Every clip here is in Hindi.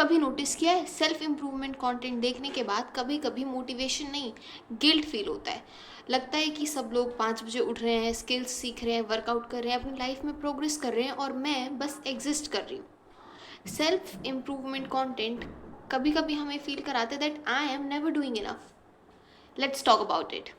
कभी नोटिस किया है, सेल्फ इम्प्रूवमेंट कंटेंट देखने के बाद कभी कभी मोटिवेशन नहीं, गिल्ट फील होता है। लगता है कि सब लोग 5 बजे उठ रहे हैं, स्किल्स सीख रहे हैं, वर्कआउट कर रहे हैं, अपनी लाइफ में प्रोग्रेस कर रहे हैं और मैं बस एग्जिस्ट कर रही हूँ। सेल्फ इम्प्रूवमेंट कंटेंट कभी कभी हमें फील कराते that I am never doing enough. Let's talk about it.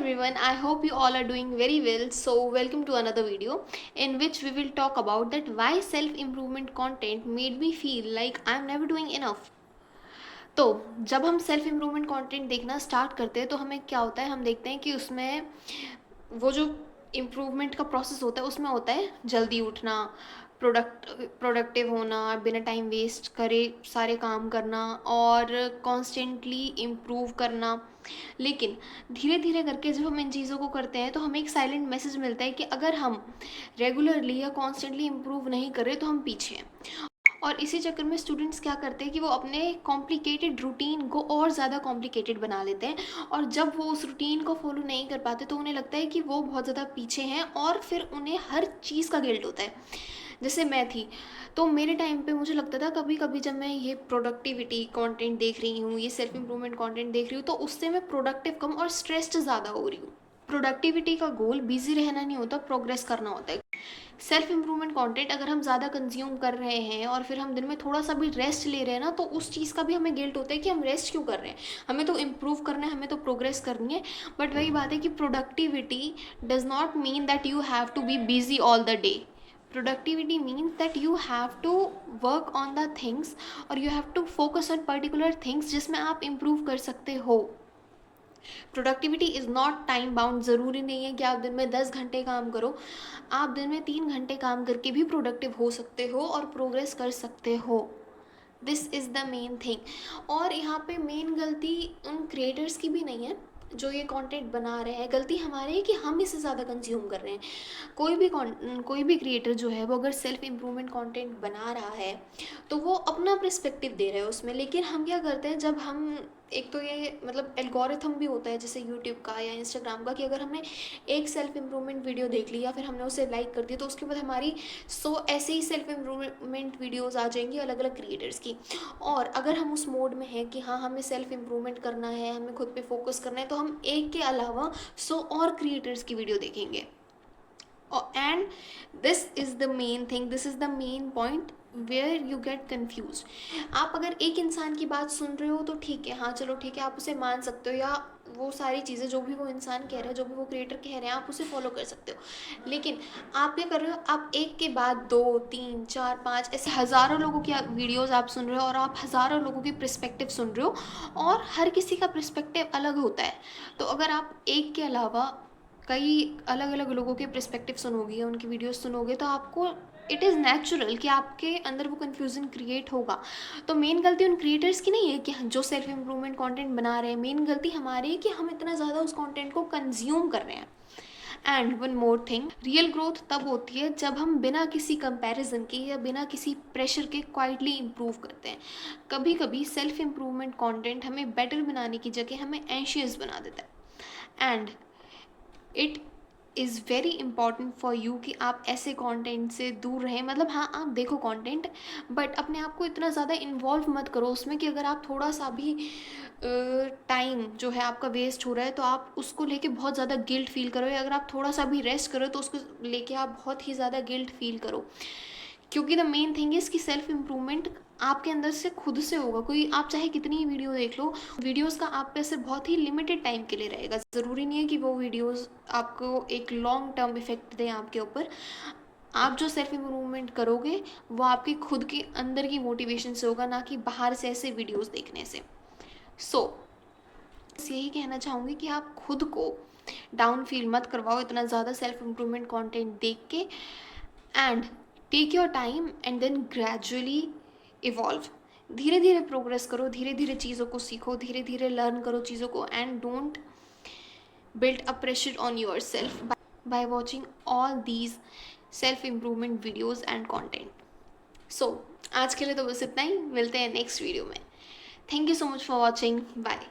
Everyone, I hope you all are doing very well. So welcome to another video in which we will talk about that why self improvement content made me feel like I am never doing enough. तो जब हम सेल्फ इम्प्रूवमेंट कंटेंट देखना स्टार्ट करते हैं तो हमें क्या होता है, हम देखते हैं कि उसमें वो जो इम्प्रूवमेंट का प्रोसेस होता है उसमें होता है जल्दी उठना, प्रोडक्टिव होना, बिना टाइम वेस्ट करे सारे काम करना और कॉन्स्टेंटली इम्प्रूव करना। लेकिन धीरे धीरे करके जब हम इन चीज़ों को करते हैं तो हमें एक साइलेंट मैसेज मिलता है कि अगर हम रेगुलरली या कॉन्स्टेंटली इम्प्रूव नहीं कर रहे तो हम पीछे हैं। और इसी चक्कर में स्टूडेंट्स क्या करते हैं कि वो अपने कॉम्प्लिकेटेड रूटीन को और ज़्यादा कॉम्प्लिकेटेड बना लेते हैं और जब वो उस रूटीन को फॉलो नहीं कर पाते तो उन्हें लगता है कि वो बहुत ज़्यादा पीछे हैं और फिर उन्हें हर चीज़ का गिल्ट होता है। जैसे मैं थी, तो मेरे टाइम पे मुझे लगता था कभी कभी जब मैं ये प्रोडक्टिविटी कंटेंट देख रही हूँ, ये सेल्फ इम्प्रूवमेंट कंटेंट देख रही हूँ, तो उससे मैं प्रोडक्टिव कम और स्ट्रेस्ड ज़्यादा हो रही हूँ। प्रोडक्टिविटी का गोल बिजी रहना नहीं होता, प्रोग्रेस करना होता है। सेल्फ इम्प्रूवमेंट कंटेंट अगर हम ज़्यादा कंज्यूम कर रहे हैं और फिर हम दिन में थोड़ा सा भी रेस्ट ले रहे हैं ना, तो उस चीज़ का भी हमें गिल्ट होता है कि हम रेस्ट क्यों कर रहे हैं। हमें तो इम्प्रूव करना है, हमें तो प्रोग्रेस करनी है। बट वही बात है कि productivity does not mean that you have to be busy all the day. Productivity means that you have to work on the things और you have to focus on particular things जिसमें आप improve कर सकते हो। Productivity is not time bound. ज़रूरी नहीं है कि आप दिन में 10 घंटे काम करो, आप दिन में 3 घंटे काम करके भी प्रोडक्टिव हो सकते हो और प्रोग्रेस कर सकते हो। This is the main thing. और यहाँ पे मेन गलती उन क्रिएटर्स की भी नहीं है जो ये कंटेंट बना रहे हैं, गलती हमारी है कि हम इसे ज़्यादा कंज्यूम कर रहे हैं। कोई भी क्रिएटर जो है वो अगर सेल्फ इम्प्रूवमेंट कंटेंट बना रहा है तो वो अपना पर्सपेक्टिव दे रहे हैं उसमें। लेकिन हम क्या करते हैं, जब हम एक तो ये मतलब एल्गोरिथम भी होता है जैसे यूट्यूब का या इंस्टाग्राम का, कि अगर हमने एक सेल्फ इम्प्रूवमेंट वीडियो देख ली या फिर हमने उसे लाइक कर दिया तो उसके बाद हमारी 100 ऐसे ही सेल्फ इम्प्रूवमेंट वीडियोज़ आ जाएंगी अलग अलग क्रिएटर्स की। और अगर हम उस मोड में हैं कि हाँ हमें सेल्फ इम्प्रूवमेंट करना है, हमें खुद पे फोकस करना है, तो हम एक के अलावा 100 और क्रिएटर्स की वीडियो देखेंगे। And this is the main thing, this is the main point where you get confuse. आप अगर एक इंसान की बात सुन रहे हो तो ठीक है, हाँ चलो ठीक है, आप उसे मान सकते हो, या वो सारी चीज़ें जो भी वो इंसान कह रहा है, जो भी वो क्रिएटर कह रहे हैं, आप उसे फॉलो कर सकते हो। लेकिन आप क्या कर रहे हो, आप एक के बाद 2 3 4 5 ऐसे हज़ारों लोगों की वीडियोस आप सुन रहे हो और आप हज़ारों लोगों की पर्सपेक्टिव सुन रहे हो और हर किसी का पर्सपेक्टिव अलग होता है। तो अगर आप एक के अलावा कई अलग अलग लोगों के पर्सपेक्टिव सुनोगे, उनकी वीडियोस सुनोगे, तो आपको इट इज़ नेचुरल कि आपके अंदर वो कन्फ्यूज़न क्रिएट होगा। तो मेन गलती उन क्रिएटर्स की नहीं है कि जो सेल्फ इम्प्रूवमेंट कंटेंट बना रहे हैं, मेन गलती हमारी है कि हम इतना ज़्यादा उस कंटेंट को कंज्यूम कर रहे हैं। And one more thing, real growth तब होती है जब हम बिना किसी कंपैरिजन के या बिना किसी प्रेशर के क्वाइटली इम्प्रूव करते हैं। कभी कभी सेल्फ इम्प्रूवमेंट कंटेंट हमें बेटर बनाने की जगह हमें एंशियस बना देता है। And it is very important for you कि आप ऐसे कंटेंट से दूर रहें। मतलब हाँ आप देखो कंटेंट, बट अपने आप को इतना ज़्यादा इन्वॉल्व मत करो उसमें कि अगर आप थोड़ा सा भी टाइम जो है आपका वेस्ट हो रहा है तो आप उसको लेके बहुत ज़्यादा गिल्ट फील करो, या अगर आप थोड़ा सा भी रेस्ट करो तो उसको लेके आप बहुत ही ज़्यादा गिल्ट फील करो। क्योंकि द मेन थिंग इज़ कि सेल्फ इम्प्रूवमेंट आपके अंदर से खुद से होगा। कोई आप चाहे कितनी ही वीडियो देख लो, वीडियोस का आप पे असर बहुत ही लिमिटेड टाइम के लिए रहेगा। ज़रूरी नहीं है कि वो वीडियोस आपको एक लॉन्ग टर्म इफेक्ट दें आपके ऊपर। आप जो सेल्फ इम्प्रूवमेंट करोगे वो आपके खुद के अंदर की मोटिवेशन से होगा, ना कि बाहर से ऐसे वीडियोस देखने से। सो बस यही कहना चाहूँगी कि आप खुद को डाउन फील मत करवाओ इतना ज़्यादा सेल्फ इम्प्रूवमेंट कंटेंट देख के। And take your time and then gradually evolve. धीरे धीरे प्रोग्रेस करो, धीरे धीरे चीज़ों को सीखो, धीरे धीरे लर्न करो चीज़ों को। And don't build a pressure on yourself by watching all these self improvement videos and content. So आज के लिए तो बस इतना ही, मिलते हैं नेक्स्ट वीडियो में। Thank you so much for watching, bye.